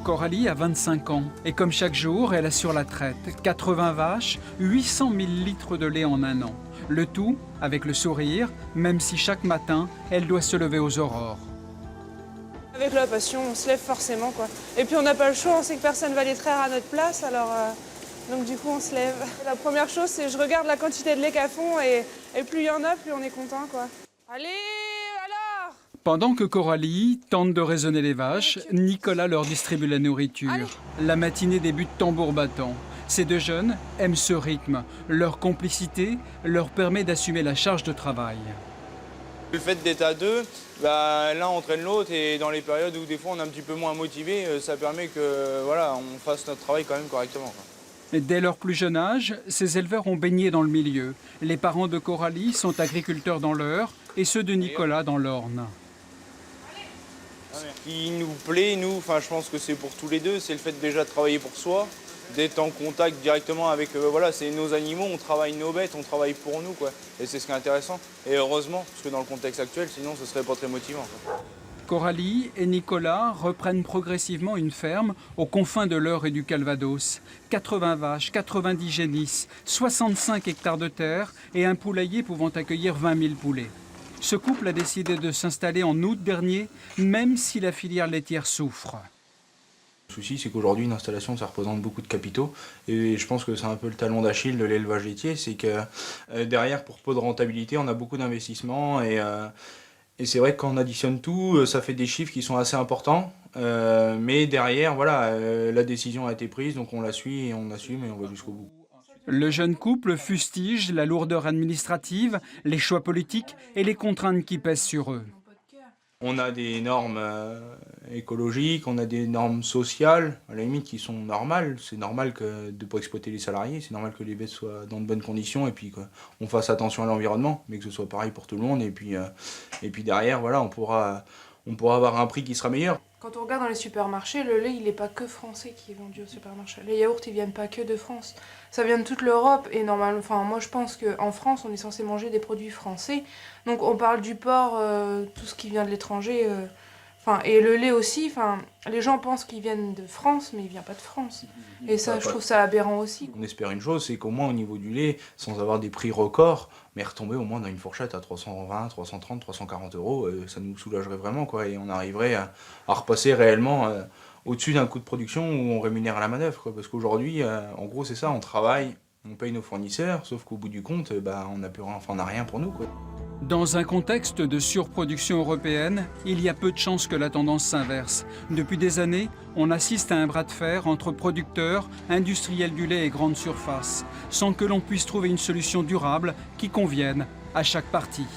Coralie a 25 ans et comme chaque jour, elle assure la traite. 80 vaches, 800 000 litres de lait en un an. Le tout avec le sourire, même si chaque matin, elle doit se lever aux aurores. Avec la passion, on se lève forcément, quoi. Et puis on n'a pas le choix, on sait que personne va les traire à notre place, alors donc du coup on se lève. La première chose, c'est je regarde la quantité de lait qu'elles font et plus il y en a, plus on est content, quoi. Allez, alors! Pendant que Coralie tente de raisonner les vaches, Nicolas leur distribue la nourriture. Allez. La matinée débute tambour battant. Ces deux jeunes aiment ce rythme. Leur complicité leur permet d'assumer la charge de travail. Le fait d'être à deux, l'un entraîne l'autre et dans les périodes où des fois on est un petit peu moins motivé, ça permet que voilà, on fasse notre travail quand même correctement, quoi. Dès leur plus jeune âge, ces éleveurs ont baigné dans le milieu. Les parents de Coralie sont agriculteurs dans l'Eure et ceux de Nicolas dans l'Orne. Ce qui nous plaît, nous, je pense que c'est pour tous les deux, c'est le fait déjà de travailler pour soi, d'être en contact directement avec, c'est nos animaux, on travaille nos bêtes, on travaille pour nous, quoi. Et c'est ce qui est intéressant. Et heureusement, parce que dans le contexte actuel, sinon ce serait pas très motivant, quoi. Coralie et Nicolas reprennent progressivement une ferme aux confins de l'Eure et du Calvados. 80 vaches, 90 génisses, 65 hectares de terre et un poulailler pouvant accueillir 20 000 poulets. Ce couple a décidé de s'installer en août dernier, même si la filière laitière souffre. Le souci, c'est qu'aujourd'hui, une installation, ça représente beaucoup de capitaux. Et je pense que c'est un peu le talon d'Achille de l'élevage laitier. C'est que derrière, pour peu de rentabilité, on a beaucoup d'investissements. Et c'est vrai que quand on additionne tout, ça fait des chiffres qui sont assez importants. Mais derrière, la décision a été prise, donc on la suit et on assume et on va jusqu'au bout. Le jeune couple fustige la lourdeur administrative, les choix politiques et les contraintes qui pèsent sur eux. On a des normes écologiques, on a des normes sociales, à la limite, qui sont normales. C'est normal de ne pas exploiter les salariés, c'est normal que les bêtes soient dans de bonnes conditions et puis qu'on fasse attention à l'environnement, mais que ce soit pareil pour tout le monde. Et puis derrière, on pourra avoir un prix qui sera meilleur. Quand on regarde dans les supermarchés, le lait, il n'est pas que français qui est vendu au supermarché. Les yaourts, ils viennent pas que de France. Ça vient de toute l'Europe et normalement, moi je pense qu'en France, on est censé manger des produits français. Donc on parle du porc, tout ce qui vient de l'étranger. Et le lait aussi, les gens pensent qu'ils viennent de France, mais il vient pas de France. Et ça, je trouve ça aberrant aussi. On espère une chose, c'est qu'au moins au niveau du lait, sans avoir des prix records, mais retomber au moins dans une fourchette à 320, 330, 340 euros, ça nous soulagerait vraiment, quoi. Et on arriverait à repasser réellement au-dessus d'un coût de production où on rémunère à la manœuvre, quoi. Parce qu'aujourd'hui, en gros, c'est ça, on travaille, on paye nos fournisseurs, sauf qu'au bout du compte, on n'a rien pour nous, quoi. Dans un contexte de surproduction européenne, il y a peu de chances que la tendance s'inverse. Depuis des années, on assiste à un bras de fer entre producteurs, industriels du lait et grandes surfaces, sans que l'on puisse trouver une solution durable qui convienne à chaque partie.